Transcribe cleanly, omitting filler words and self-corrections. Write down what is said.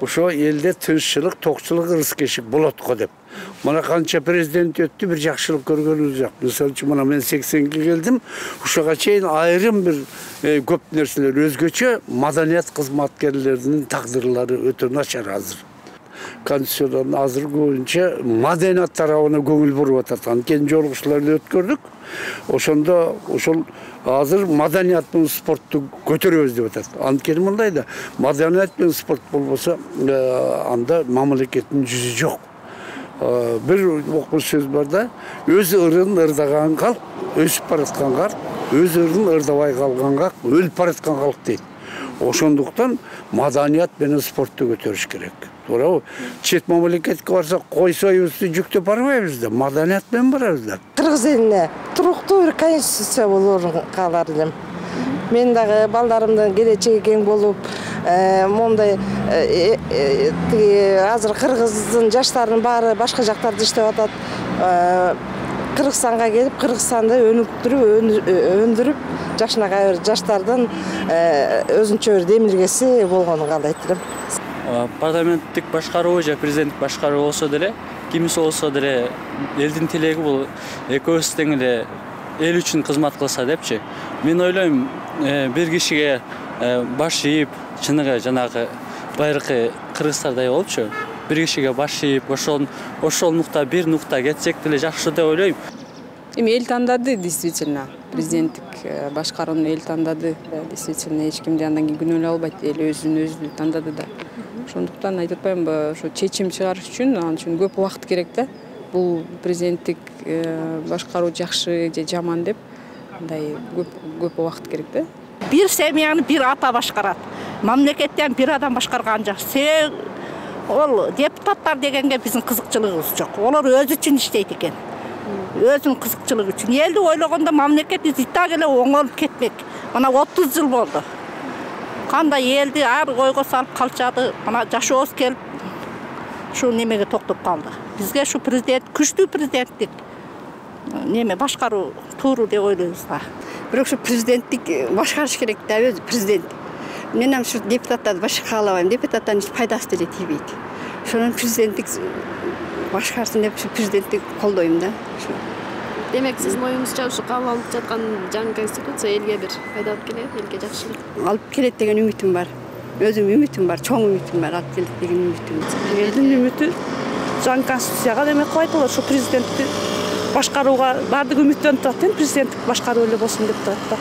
ошо элде тынччылык, токчулук, ырыс-кешик болот го деп. Мына канча президент өттү, бир жакшылык көргөнүбүз жок. Мисалы үчүн мына мен 80-ге келдим. Ушуга чейин айрым бир көп нерселер өзгөчө, маданият кызматкерлеринин тагдырлары өтө начар азыр. Конституциядан азыр боюнча маданият тарабына көңүл буруп атат. Анткени жолугушууларды өткөрдүк. Ошондо ошол азыр маданият менен спортту көтөрөбүз деп атат. Анткени мындай да, маданият менен спорт болбосо, анда мамлекеттин жүзү жок. Bir okul söz var da, öz ırın ırdağan kalk, ösüp baratkan kalk, öz ırın ırdavay kalkan kalk, ölüp baratkan kalk değil. Oşonduktan madaniyat beni sporttu götürüş gerek. Sonra o çet memleketke varsa koy soyuzu yüktü barmayız da, madaniyat ben bararız da. Kırgız eline turuqtu bir konstitusiya bolur kalar edim. Men dagı ballarımdan geleceği keng bolup, monday azыр Kırgızdın жаштарынын баары башка жактарда иштеп атат. Кыргызстанга келип, Кыргызстанды өндүрүп, жашына кайыр жаштардын өзүнчө бир демилгеси болгонун каалайт элем. Парламенттик башкаруу же президенттик башкаруу болсо деле, кимиси болсо деле элдин тилеги бул экөөбүз тең эле эл үчүн кызмат кылса депчи. Мен ойлойм, бир кишиге баш ийип, чыныгы жанагы байыркы кыргыздардай болупчу, бир кишиге баш ийип, ошол нукта бир нукта кетсек деле жакшы деп ойлойм. Эми эл тандады действительно, президенттик башкарууну эл тандады. Действительно эч кимди андан кийин күнөөлөй албайт, эл өзүн тандады да. Ошондуктан айтып атпаймынбы, ошо чечим чыгарыш үчүн ал үчүн көп убакыт керек да. Бул президенттик башкаруу жакшы же жаман деп, андай көп убакыт керек да. Bir semiyani bir ata başkarat. Memleketten bir adam başkargan жоқ. Ol deputatlar degenge bizim kızıkçılığımız çok. Onlar öz için işteydi eken. Özün kızıkçılığı için. Eldi oylaganda memleketi zita gele oңолуп ketmek. Mana 30 yıl oldu. Kanday eldi ar oyga salıp kalçadı. Mana жашообуз kelip şu nemege toktop kaldı. Bizge şu prezident, күчтүү президенттик неме башкаруу тууру деп ойлойбуз да. Бирок şu президенттик башкарыш керек да өзү президент. Мен ham şu депутаттарды башка каалабайм. Депутаттардын эч пайдасы деле тийбейт. Ошонун президенттик башкарсын деп şu президентти колдойм да. Демек сиздин оюңузча ушу кабыл алынып жаткан жаңы конституция элге бир пайда алып келет, элге жакшылык алып келет деген үмүтүм бар. Өзүм үмүтүм бар, чоң үмүтүм бар, алып келет деген үмүтүм. Элдин үмүтү жаңы конституцияга демек койт болот, ушу президентти башкарууга баардыгы үмүттөнүп турат, президенттик башкаруу эле болсун деп турат да.